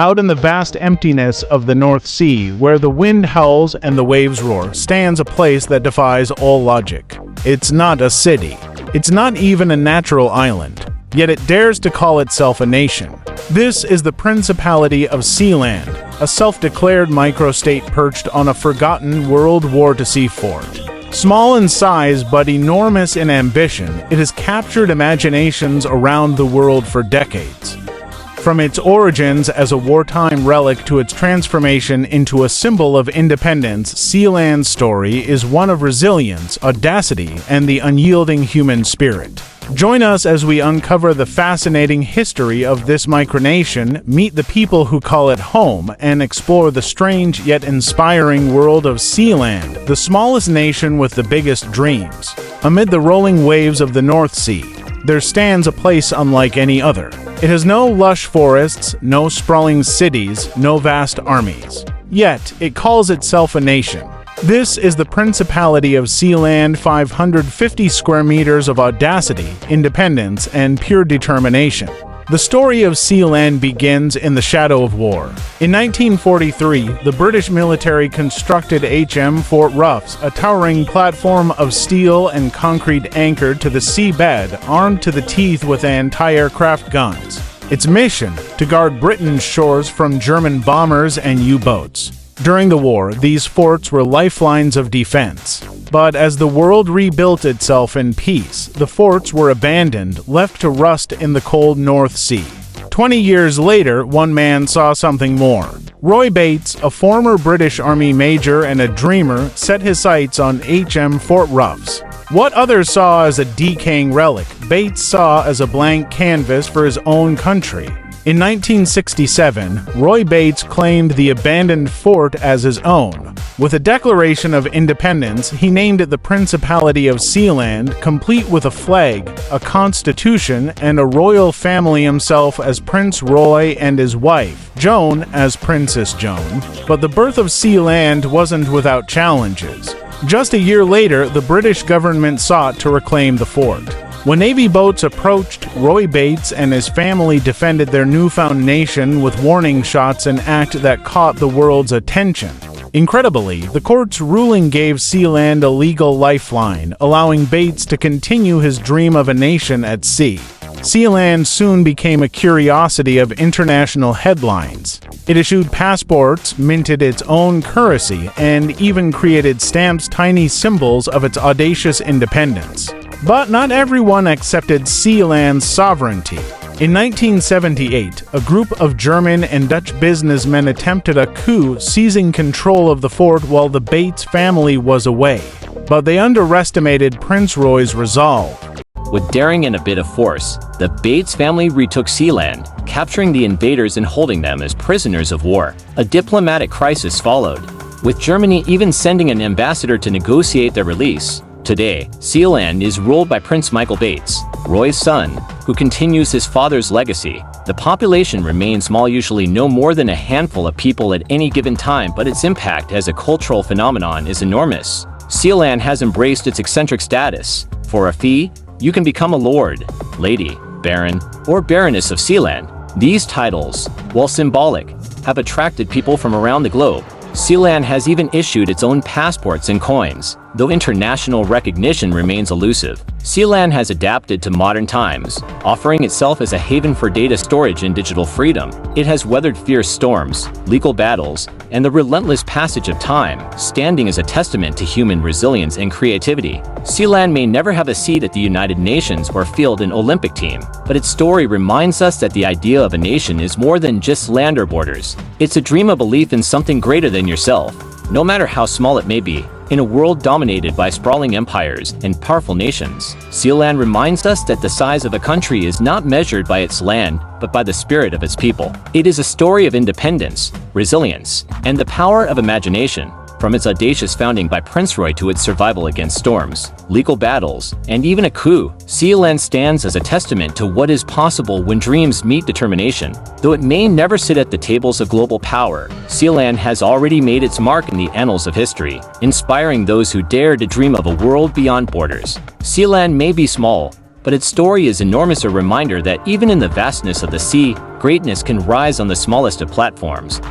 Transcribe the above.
Out in the vast emptiness of the North Sea, where the wind howls and the waves roar, stands a place that defies all logic. It's not a city. It's not even a natural island. Yet it dares to call itself a nation. This is the Principality of Sealand, a self-declared microstate perched on a forgotten World War II fort. Small in size but enormous in ambition, it has captured imaginations around the world for decades. From its origins as a wartime relic to its transformation into a symbol of independence, Sealand's story is one of resilience, audacity, and the unyielding human spirit. Join us as we uncover the fascinating history of this micronation, meet the people who call it home, and explore the strange yet inspiring world of Sealand, the smallest nation with the biggest dreams. Amid the rolling waves of the North Sea, there stands a place unlike any other. It has no lush forests, no sprawling cities, no vast armies. Yet, it calls itself a nation. This is the Principality of Sealand, 550 square meters of audacity, independence, and pure determination. The story of Sealand begins in the shadow of war. In 1943, the British military constructed Fort Roughs, a towering platform of steel and concrete anchored to the seabed, armed to the teeth with anti-aircraft guns. Its mission, to guard Britain's shores from German bombers and U-boats. During the war, these forts were lifelines of defense. But as the world rebuilt itself in peace, the forts were abandoned, left to rust in the cold North Sea. 20 years later, one man saw something more. Roy Bates, a former British Army major and a dreamer, set his sights on Fort Roughs. What others saw as a decaying relic, Bates saw as a blank canvas for his own country. In 1967, Roy Bates claimed the abandoned fort as his own. With a declaration of independence, he named it the Principality of Sealand, complete with a flag, a constitution, and a royal family, himself as Prince Roy and his wife, Joan, as Princess Joan. But the birth of Sealand wasn't without challenges. Just a year later, the British government sought to reclaim the fort. When Navy boats approached, Roy Bates and his family defended their newfound nation with warning shots, an act that caught the world's attention. Incredibly, the court's ruling gave Sealand a legal lifeline, allowing Bates to continue his dream of a nation at sea. Sealand soon became a curiosity of international headlines. It issued passports, minted its own currency, and even created stamps, tiny symbols of its audacious independence. But not everyone accepted Sealand's sovereignty. In 1978, a group of German and Dutch businessmen attempted a coup, seizing control of the fort while the Bates family was away. But they underestimated Prince Roy's resolve. With daring and a bit of force, the Bates family retook Sealand, capturing the invaders and holding them as prisoners of war. A diplomatic crisis followed, with Germany even sending an ambassador to negotiate their release. Today, Sealand is ruled by Prince Michael Bates, Roy's son, who continues his father's legacy. The population remains small, usually no more than a handful of people at any given time, but its impact as a cultural phenomenon is enormous. Sealand has embraced its eccentric status. For a fee, you can become a lord, lady, baron, or baroness of Sealand. These titles, while symbolic, have attracted people from around the globe. Sealand has even issued its own passports and coins, though international recognition remains elusive. Sealand has adapted to modern times, offering itself as a haven for data storage and digital freedom. It has weathered fierce storms, legal battles, and the relentless passage of time, standing as a testament to human resilience and creativity. Sealand may never have a seat at the United Nations or field an Olympic team, but its story reminds us that the idea of a nation is more than just land or borders. It's a dream, a belief in something greater than yourself, no matter how small it may be. In a world dominated by sprawling empires and powerful nations, Sealand reminds us that the size of a country is not measured by its land, but by the spirit of its people. It is a story of independence, resilience, and the power of imagination. From its audacious founding by Prince Roy to its survival against storms, legal battles, and even a coup, Sealand stands as a testament to what is possible when dreams meet determination. Though it may never sit at the tables of global power, Sealand has already made its mark in the annals of history, inspiring those who dare to dream of a world beyond borders. Sealand may be small, but its story is enormous, a reminder that even in the vastness of the sea, greatness can rise on the smallest of platforms.